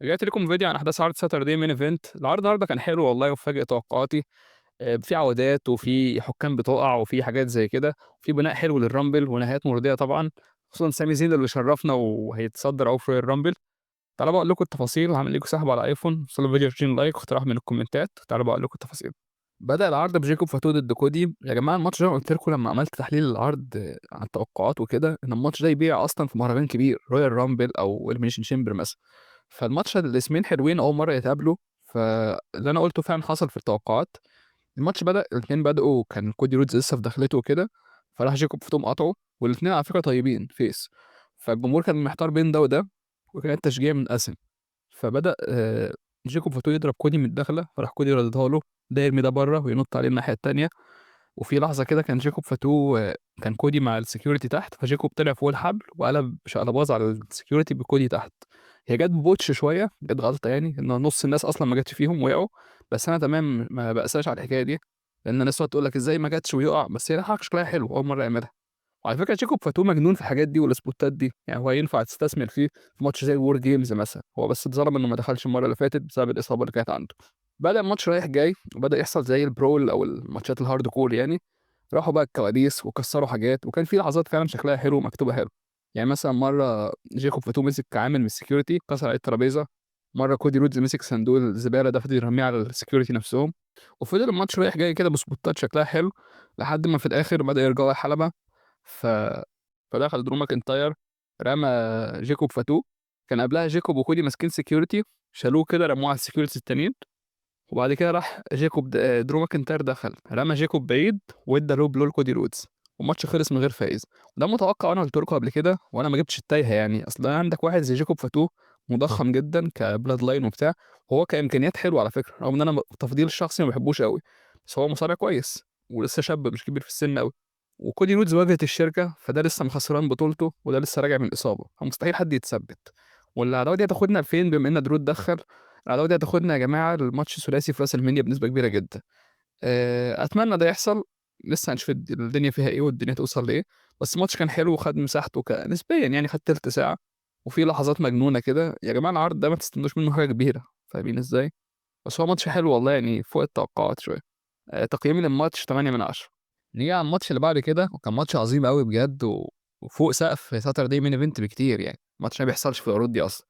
رجعت لكم فيديو عن أحداث عرض ساتردي مين إيفنت. العرض النهارده كان حلو والله وفاجئ توقعاتي. في عودات وفي حكام بتقع وفي حاجات زي كده، وفي بناء حلو للرامبل ونهايات مرضية طبعًا، خصوصًا سامي زين اللي شرفنا وهيتصدر أهو في الرامبل. تعالوا بقى أقول لكم التفاصيل، هاعمل لكم سحب على أيفون، وصلوا الفيديو 20 لايك واقتراح من الكومنتات. تعالوا بقى أقول لكم التفاصيل. بدأ العرض بجيكوب فاتو ضد كودي. يا جماعة الماتش ده أنا قُلت لكم لمّا عملت تحليل العرض عن التوقعات وكده، إن الماتش ده يبيع أصلًا في مهرجان كبير رويال رامبل أو إليمينيشن شامبر مثلًا. فالماتش الاسمين حلوين أول مرّة يتقابلوا، فاللي أنا قُلته فعلًا حصل في التوقعات. الماتش بدأ الاتنين بدأوا كان كودي رودز لسه في دخلته وكده، فراح جيكوب فاتو مقاطعه، والاتنين على فكرة طيبين face. فالجمهور كان محتار بين ده وده، وكان التشجيع منقسم. فبدأ جيكوب فاتو يضرب كودي من الدخلة، فراح كودي رددها له، ده يرمي ده برّه وينط عليه الناحية التانية. وفي لحظة كده كان جيكوب فاتو كان كودي مع الsecurity تحت، فجيكوب طلع فوق الحبل وقلب شقلباظ على الsecurity بكودي تحت. هي جات ببطش شوية، جات غلطة يعني، إن نُص الناس أصلًا ما جاتش فيهم وقعوا. بس أنا تمام ما باقساش على الحكاية دي، لإن الناس تقعد تقول لك إزاي ما جاتش ويُقع، بس هي حركة شكلها حلو أول مرّة يعملها. وعلى فكرة جيكوب فاتو مجنون في الحاجات دي والإسبوتات دي، يعني هو ينفع تستثمر فيه في ماتش زي الWar Games مثلًا، هو بس اتظلم إنه ما دخلش المرّة اللي فاتت بسبب الإصابة اللي كانت عنده. بدأ الماتش رايح جاي، وبدأ يحصل زي الbrawl أو الماتشات الhardcore يعني. راحوا بقى الكواليس وكسّروا حاجات، وكان في لحظات فعلًا شكلها حلو ومكتوبة حلو. يعني مثلًا مرّة جيكوب فاتو مسك عامل من الsecurity كسر عليه الترابيزة، مرّة كودي رودز مسك صندوق الزبالة ده فضل يرميه على الsecurity نفسهم. وفضل الماتش رايح جاي كده بسبوتات شكلها حلو، لحد ما في الآخر بدأ يرجعوا الحلبة. ف فدخل درو ماكنتاير، رمى جيكوب فاتو. كان قبلها جيكوب وكودي ماسكين security، شالوه كده رموه على الsecurities التانيين. وبعد كده راح جيكوب درو ماكنتاير دخل رمى جيكوب بعيد وادّى low blow لكودي رودز، والماتش خلص من غير فايز. وده متوقع وأنا قُلت لكم قبل كده وأنا ما جبتش التايهة يعني. أصل عندك واحد زي جيكوب فاتو مضخّم جدًا كblood line وبتاع، وهو كإمكانيات حلو على فكرة، رغم إن أنا تفضيل شخصي ما باحبوش أوي، بس هو مصارع كويس ولسه شاب مش كبير في السن أوي. وكودي رودز واجهت الشركة، فده لسه خسران بطولته وده لسه راجع من الإصابة، فمستحيل حد يتثبت. والعداوة دي هتاخدنا لفين بما إن درو اتدخّل؟ العداوة دي هتاخدنا يا جماعة لماتش ثلاثي في راس المنيا بنسبة كبيرة جدًا. أتمنى ده يحصل، لسه هنشوف الدنيا فيها إيه والدنيا توصل لإيه. بس الماتش كان حلو وخد مساحته نسبيًا يعني خد تِلت ساعة، وفي لحظات مجنونة كده. يا جماعة العرض ده ما تستنوش منه حاجة كبيرة، فاهمين إزاي؟ بس هو ماتش حلو والله يعني فوق التوقعات شوية. تقييمي للماتش 8/10. نيجي على الماتش اللي بعد كده، وكان ماتش عظيم أوي بجد وفوق سقف Saturday main event بكتير يعني، ماتش ما بيحصلش في العروض دي أصلًا.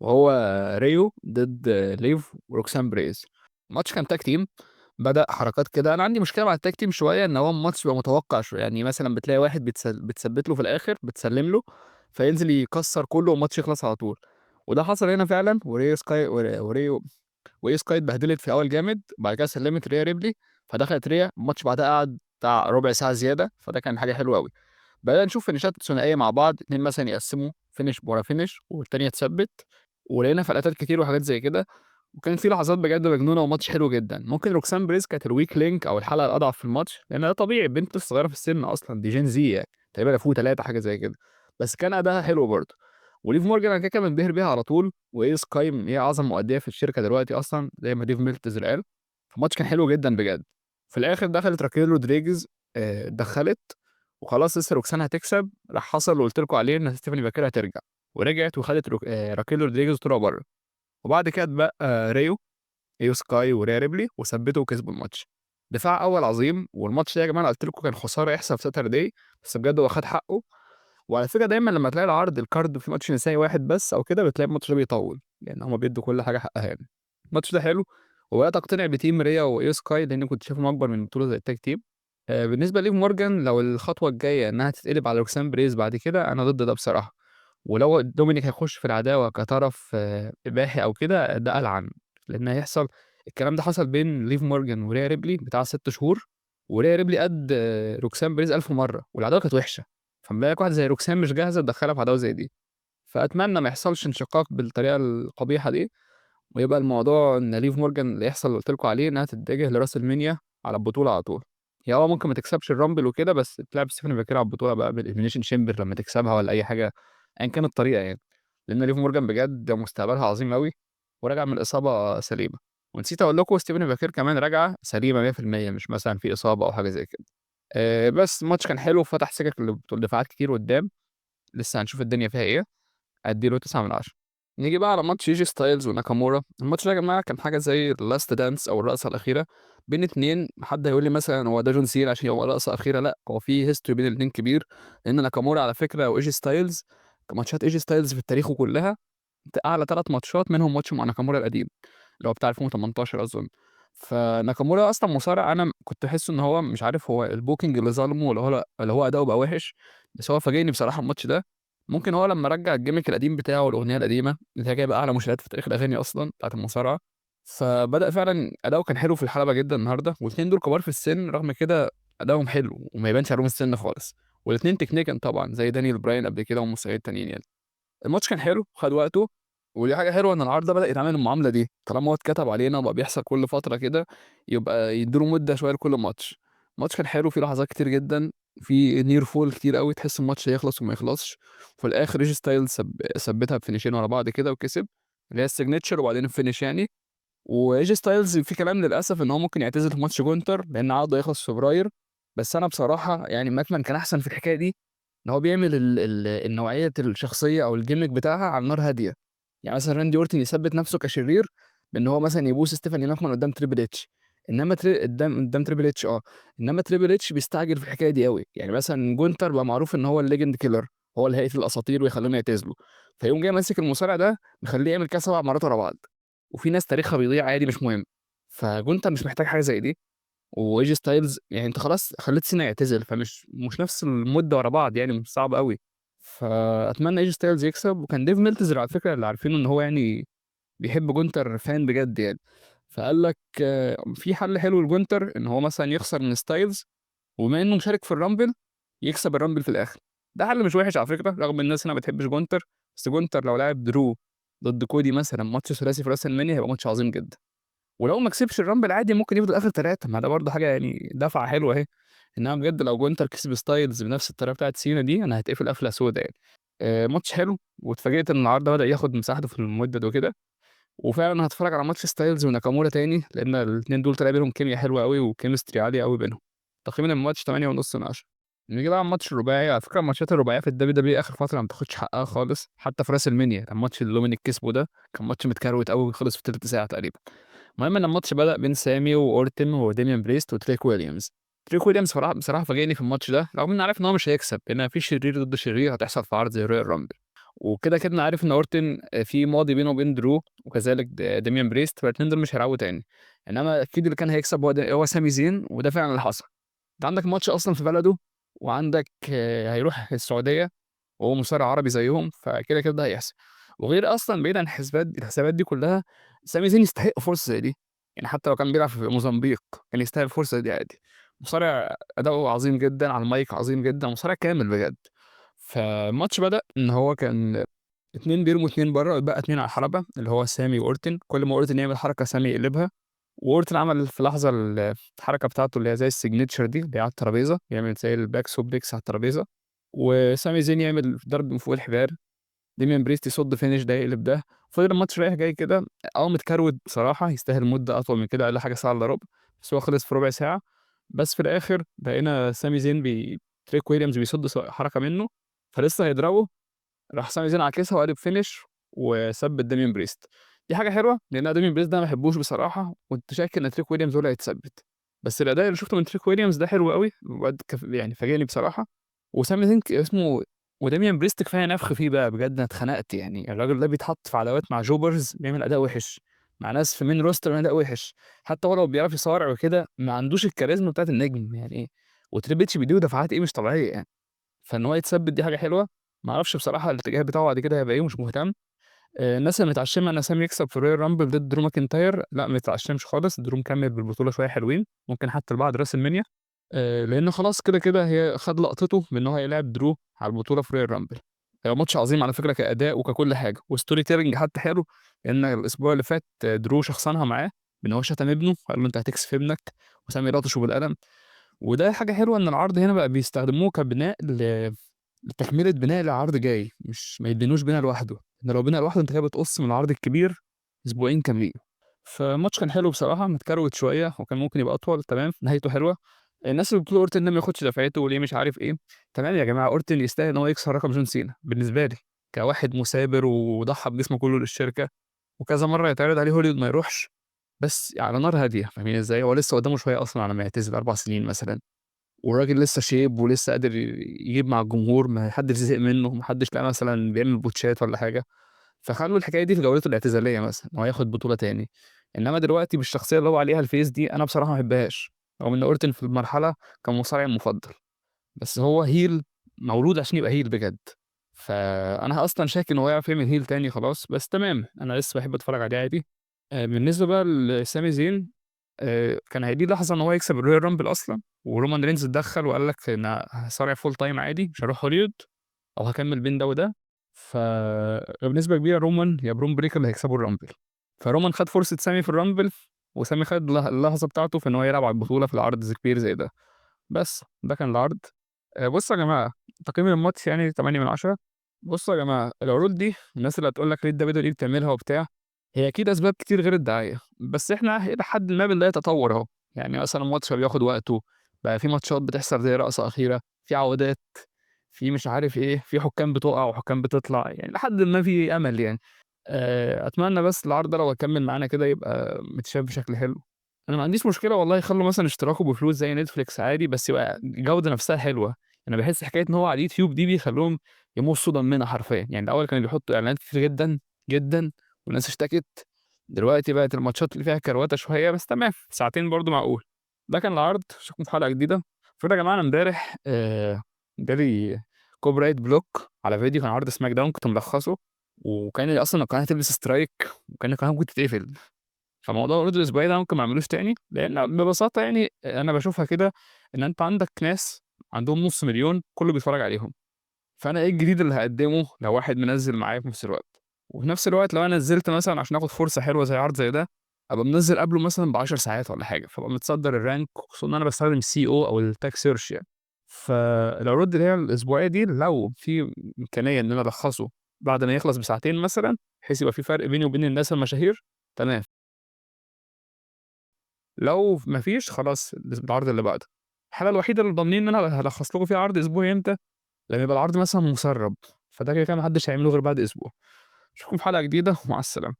وهو ريو ضد ليف وروكسان بريز. الماتش كان tag team. بدأ حركات كده. أنا عندي مشكلة مع الtag team شوية، إن هو الماتش بيبقى متوقع شوية، يعني مثلًا بتلاقي واحد بتثبت له في الآخر، بتسلم له، فينزل يكسر كله والماتش يخلص على طول. وده حصل هنا فعلًا. وريو سكاي اتبهدلت في الأول جامد، بعد كده سلّمت ريا ريبلي، فدخلت ريا، الماتش بعدها قعد بتاع ربع ساعة زيادة، فده كان حاجة حلوة أوي. بدأنا نشوف فينيشات ثنائية مع بعض، 2 مثلًا يقسّموا finish ورا finish والتانية تثبّت، ولقينا فلاتات كتير وحاجات زي كده. وكان في لحظات بجد مجنونة وماتش حلو جدًا. ممكن روكسان بريز كانت الweak link أو الحلقة الأضعف في الماتش، لأن ده طبيعي البنت لسه صغيرة في السن أصلًا، دي Gen Z يعني، تقريبًا 2003 حاجة زي كده، بس كان أداها حلو برضه. وليف مورجان أنا كده كده منبهر بيها على طول، وإيه سكاي هي أعظم مؤدية في الشركة دلوقتي أصلًا زي ما ديف ميلتزر قال. فالماتش كان حلو جدًا بجد. في الآخر دخلت راكيل رودريجز، اتدخلت وخلاص لسه روكسانا هتكسب، راح حصل اللي قُلت لكم عليه إن ستيفاني باكير هترجع، ورجعت وخدت روك راكيل رودريجز طلعوا برّه. وبعد كده اتبقى ريو سكاي وريا ريبلي وثبّتوا وكسبوا الماتش. دفاع أول عظيم. والماتش ده يا جماعة أنا قُلت لكم كان خسارة يحصل في Saturday، بس بجد هو خد حقه. وعلى فكرة دايمًا لمّا تلاقي الكارد فيه ماتش نسائي واحد بس أو كده، بتلاقي الماتش ده بيطوّل، لإن هُم بيدّوا كل حاجة حقها يعني. الماتش ده حلو. وبدأت أقتنع بteam ريا وIyo Sky لإني كنت شايفهم أكبر من بطولة زي الtag team. بالنسبة لLiv Morgan لو الخطوة الجاية إنها تتقلب على روكسان بريز بعد كده، أنا ضد ده بصراحة. ولو دومينيك هيخش في العداوة كطرف إباحي أو كده، ده ألعن. لإن هيحصل الكلام ده حصل بين ليف مورجان وريا ريبلي بتاع 6 شهور، وريا ريبلي قد روكسان بريز 1000 مرّة، والعداوة كانت وحشة. فأما بالك واحدة زي روكسان مش جاهزة تدخّلها في عداوة زي دي. فأتمنى ما يحصلش انشقاق بالطريقة القبيحة دي، ويبقى الموضوع إن ليف مورجان اللي يحصل اللي قُلت لكم عليه، إنها تتجه لراس المنيا على البطولة على طول. هي ممكن ما تكسبش الرامبل وكده، بس تلعب ستيفاني باكير على البطولة بقى بالإليمينيشن شامبر لمّا تكسبها والّا أي حاجة، أيًا كانت الطريقة يعني. لإن ليف مورجان بجد مستقبلها عظيم أوي، وراجعة من الإصابة سليمة. ونسيت أقول لكم ستيفاني باكير كمان راجعة سليمة 100%، مش مثلًا في إصابة أو حاجة زي كده. بس الماتش كان حلو وفتح سِكَك لدفاعات كتير قدّام، لسه هنشوف الدنيا فيها إيه. أدّي له 9/10. نيجي بقى على ماتش ايجي ستايلز وناكامورا. الماتش ده يا جماعه كان حاجه زي اللاست دانس او الرقصه الاخيره بين اتنين. حد هيقول لي مثلا هو ده جون سينا عشان هو رقصه اخيره؟ لا، هو في هيستوري بين الاتنين كبير. لان ناكامورا على فكره وايجي ستايلز، ماتشات ايجي ستايلز في التاريخ كلها اعلى 3 ماتشات منهم ماتش مع ناكامورا القديم اللي هو بتاع 2018 اظن. فناكامورا اصلا مصارع انا كنت احس ان هو مش عارف هو البوكينج اللي ظلمه ولا هو اداؤه بقى وحش. بس هو فاجئني بصراحه الماتش ده. ممكن هو لما رجع الجيميك القديم بتاعه والاغنيه القديمه اللي هي جايبه اعلى مشاهدات في تاريخ الاغاني اصلا بتاعت المصارعه، فبدا فعلا اداؤه كان حلو في الحلبه جدا النهارده. والاثنين دول كبار في السن، رغم كده اداؤهم حلو وما يبانش عليهم السن خالص. والاثنين تكنيكا طبعا زي دانيال براين قبل كده ومصارعين تانيين يعني. الماتش كان حلو خد وقته. ودي حاجه حلوه ان العرض ده بدا يتعامل المعامله دي، طالما هو اتكتب علينا وبقى بيحصل كل فتره كده، يبقى يديله مده شويه لكل ماتش. الماتش كان حلو فيه لحظات كتير جدا، في نير فول كتير قوي، تحس الماتش هيخلص وما يخلصش. وفي الاخر ريجي ستايل ثبتها بفينيشين ورا بعض كده وكسب، اللي هي السيجنتشر وبعدين الفينش يعني. وايجي ستايلز في كلام للاسف ان هو ممكن يعتزل في ماتش جونتر لان عقده يخلص في فبراير. بس انا بصراحه يعني ماكمان كان احسن في الحكايه دي، ان هو بيعمل النوعيه الشخصيه او الجيمك بتاعها على نار هاديه. يعني مثلا راندي اورتن يثبت نفسه كشرير بان هو مثلا يبوس ستيفاني ماكمان قدام تريبل اتش. انما قدام تريبل اتش انما تريبل اتش بيستعجل في الحكايه دي قوي. يعني مثلا جونتر بقى معروف ان هو الليجند كيلر، هو اللي هيقتل الاساطير ويخليهم يعتزلوا. فيقوم جاي ماسك المصارع ده مخليه يعمل كده 7 مرات ورا بعض، وفي ناس تاريخها بيضيع عادي مش مهم. فجونتر مش محتاج حاجه زي دي. وايجي ستايلز يعني انت خلاص خليت سينا يعتزل، فمش نفس المده ورا بعض يعني، مش صعب قوي. فاتمنى ايجي ستايلز يكسب. وكان ديف ميلتزر على فكره اللي عارفينه ان هو يعني بيحب جونتر فان بجد يعني. فقال لك في حل حلو لجونتر ان هو مثلا يخسر من ستايلز، وبما انه مشارك في الرامبل يكسب الرامبل في الاخر. ده حل مش وحش على فكره، رغم ان الناس هنا ما بتحبش جونتر. بس جونتر لو لعب درو ضد كودي مثلا ماتش ثلاثي في راس المانيا هيبقى ماتش عظيم جدا. ولو ما كسبش الرامبل عادي ممكن يفضل اخر 3، ما ده برضه حاجه يعني دفعه حلوه اهي. انما بجد لو جونتر كسب ستايلز بنفس الطريقه بتاعت سينا دي انا هتقفل قفله سودا يعني. ماتش حلو، واتفاجئت ان النهارده بدا ياخد مساحته في المدد وكده. وفعلا هتفرج على ماتش ستايلز وناكامورا تاني لان الاثنين دول طلع بينهم كيميا حلوه قوي وكيمستري عاليه قوي بينهم. تقييم الماتش 8.5 من 10. نيجي بقى على الماتش الرباعي. على فكره الماتشات الرباعيه في الدبليو دبليو اخر فتره ما بتاخدش حقها خالص، حتى في راس المنيا الماتش اللي دومينيك كسبه ده كان ماتش متكروت قوي خلص في تلت ساعه تقريبا. المهم ان الماتش بدأ بين سامي واورتن وديميان بريست وتريك ويليامز. تريك ويليامز بصراحه فاجئني في الماتش ده، رغم اني عارف ان هو مش هيكسب لان مفيش شرير ضد شرير هتحصل في عرض زي رويال رامبل. وكده كده انا عارف ان اورتن في ماضي بينه وبين درو وكذلك ديميان بريست، فالاثنين دول مش هيلعبوا تاني. انما اكيد اللي كان هيكسب هو سامي زين، وده فعلا اللي حصل. انت عندك ماتش اصلا في بلده، وعندك هيروح السعوديه وهو مصارع عربي زيهم، فكده كده ده هيحصل. وغير اصلا بعيد عن الحسابات دي كلها، سامي زين يستحق فرصه زي دي. يعني حتى لو كان بيلعب في موزمبيق كان يستاهل الفرصه دي عادي. مصارع اداؤه عظيم جدا على المايك، عظيم جدا، مصارع كامل بجد. فالماتش بدأ ان هو كان اتنين بيرموا اتنين بره، بقى اتنين على الحلبة اللي هو سامي واورتن. كل ما اورتن يعمل حركة سامي يقلبها. واورتن عمل في لحظة الحركة بتاعته اللي هي زي السيجنتشر دي اللي هي على الترابيزة، يعمل زي الباك سوبليكس على الترابيزة. وسامي زين يعمل ضرب من فوق الحبال. ديميان بريست يصد فينش ده يقلب ده. فضل الماتش رايح جاي كده. متكروت بصراحة، يستاهل مدة أطول من كده، أقل حاجة ساعة إلا ربع. بس هو خلص في ربع ساعة. بس في الآخر لقينا سامي زين تريك ويليامز بيصد حركة منه، فلسه هيضربه. راح سامي زين عكسها وقلب فينش وثبت دامين بريست. دي حاجه حلوه لان أنا دامين بريست ده ما بحبوش بصراحه، وكنت شاك ان تريك ويليامز هو اللي هيتثبت. بس الاداء اللي شفته من تريك ويليامز ده حلو قوي، يعني فاجئني بصراحه. وسامي زين اسمه وداميان بريست كفايه نفخ فيه بقى بجد. انا اتخنقت يعني، الراجل ده بيتحط في عداوات مع جوبرز بيعمل اداء وحش، مع ناس في مين روستر بيعمل اداء وحش. حتى هو لو بيعرف يصارع وكده ما عندوش الكاريزما بتاعت النجم يعني ايه. وتريبيتش بيديه دفعات ايه مش طبيعيه يعني. فان هو يتثبت دي حاجه حلوه. ما اعرفش بصراحه الاتجاه بتاعه بعد كده هيبقى ايه، مش مهتم. الناس اللي متعشمه ان سامي يكسب في رويال رامبل ضد درو ماكنتاير، لا ما يتعشمش خالص. درو مكمل بالبطوله شويه حلوين، ممكن حتى لبعد راس المنيا. لانه خلاص كده كده هي خد لقطته بان هو هيلاعب درو على البطوله في رويال رامبل. هيبقى ماتش عظيم على فكره كاداء وككل حاجه، وستوري تيلينج حتى حلو. لان الاسبوع اللي فات درو شخصنها معاه بان هو شتم ابنه قال له انت هتكسف ابنك، وسامي لطشه بالقلم. وده حاجه حلوه ان العرض هنا بقى بيستخدموه كبناء لتكمله بناء لعرض جاي، مش ما يدينوش بناء لوحده. ان لو بناء لوحده انت كده بتقص من العرض الكبير اسبوعين كاملين. فالماتش كان حلو بصراحه، متكروت شويه وكان ممكن يبقى اطول. تمام، نهايته حلوه. الناس اللي بتقول اورتن ده ما ياخدش دفعته وليه مش عارف ايه، تمام يا جماعه، اورتن يستاهل ان هو يكسر رقم جون سينا بالنسبه لي. كواحد مثابر وضحى بجسمه كله للشركة، وكذا مرّة يتعرض عليه هوليوود ما يروحش، بس على نار هادية، فاهمين إزاي؟ هو لسه قدامه شوية أصلًا على ما يعتزل 4 سنين مثلًا، والراجل لسه شيب ولسه قادر يجيب مع الجمهور، ما حدش زهق منه، ما حدش لقاه مثلًا بيعمل بوتشات والّا حاجة. فخلّوا الحكاية دي في جولته الاعتزالية مثلًا، إن هو ياخد بطولة تاني، إنما دلوقتي بالشخصية اللي هو عليها الface دي أنا بصراحة ما باحبهاش، رغم إن أورتون في المرحلة كان مصارعي المفضل، بس هو heel مولود عشان يبقى heel بجد، فأنا أصلًا شاكك إن هو يعرف يعمل heel تاني خلاص، بس تمام، أنا لسه باحب أتفرّج عليه عادي. بالنسبة بقى لسامي زين، كان هييجي لحظة إن هو يكسب الroyal rumble أصلًا، ورومان رينز اتدخّل وقال لك أنا هاصارع full time عادي، مش هاروح هوليوود. أو هاكمّل بين ده وده، فبنسبة كبيرة رومان يا برون بريكر اللي هيكسبوا الرامبل، فرومان خد فرصة سامي في الرامبل، وسامي خد اللحظة بتاعته في إن هو يلعب على البطولة في العرض كبير زي ده، بس ده كان العرض. بُصّوا يا جماعة، تقييم الماتش يعني 8/10. بُصّوا يا جماعة، العروض دي الناس اللي هتقول لك ليه الWWE بتعملها وبتاع، هي أكيد أسباب كتير غير الدعاية، بس إحنا إلى حدٍ ما بنلاقي تطوّر أهو، يعني مثلًا الماتش بقى بياخد وقته، بقى في ماتشات بتحصل زي رقصة أخيرة، في عودات، في مش عارف إيه، في حكام بتُقع وحكام بتطلع، يعني لحدٍ ما في أمل يعني. أتمنى بس العرض ده لو هيكمّل معانا كده يبقى متشاف بشكل حلو. أنا ما عنديش مشكلة والله يخلّوا مثلًا اشتراكه بفلوس زي نتفليكس عادي، بس يبقى الجودة نفسها حلوة. أنا باحس حكاية إن هو على اليوتيوب دي بيخلّوهم يمُصّوا دمنا حرفيًا، يعني الأول كانوا بيحطّوا إعلانات كتير جدًا، جدًا والناس اشتكت، دلوقتي بقت الماتشات اللي فيها كروَتة شوية، بس تمام، ساعتين برضه معقول. ده كان العرض، أشوفكم في حلقة جديدة. على فكرة يا جماعة أنا امبارح جالي copyright block على فيديو كان عرض سماك داون كنت ملخّصه، وكان أصلًا القناة هتلبس strike وكان القناة ممكن تتقفل. فموضوع العروض الأسبوعية ده ممكن ما اعملوش تاني، لإن ببساطة يعني أنا باشوفها كده إن أنت عندك ناس عندهم نُص مليون كُلّه بيتفرّج عليهم، فأنا إيه الجديد اللي هاقدّمه لو واحد منزّل معايا في نفس الوقت؟ وفي نفس الوقت لو أنا نزّلت مثلًا عشان آخُد فرصة حلوة زي عرض زي ده، أبقى منزّل قبله مثلًا ب10 ساعات والّا حاجة، فابقى متصدّر الrank خصوصًا إن أنا باستخدم SEO أو الtag search يعني. فالعروض اللي هي الأسبوعية دي لو في إمكانية إن أنا ألخّصه بعد ما يخلص بساعتين مثلًا، بحيث يبقى في فرق بيني وبين الناس المشاهير، تمام. لو ما فيش خلاص العرض اللي بعده. الحالة الوحيدة اللي ضامنين إن أنا هالخّص لكم فيها عرض أسبوعي إمتى، لمّا يبقى العرض مثلًا مسرّب، فده كده، كده ما حدش هيعمله غير بعد أسبوع. أشوفكم في حلقة جديدة ومع السلامة.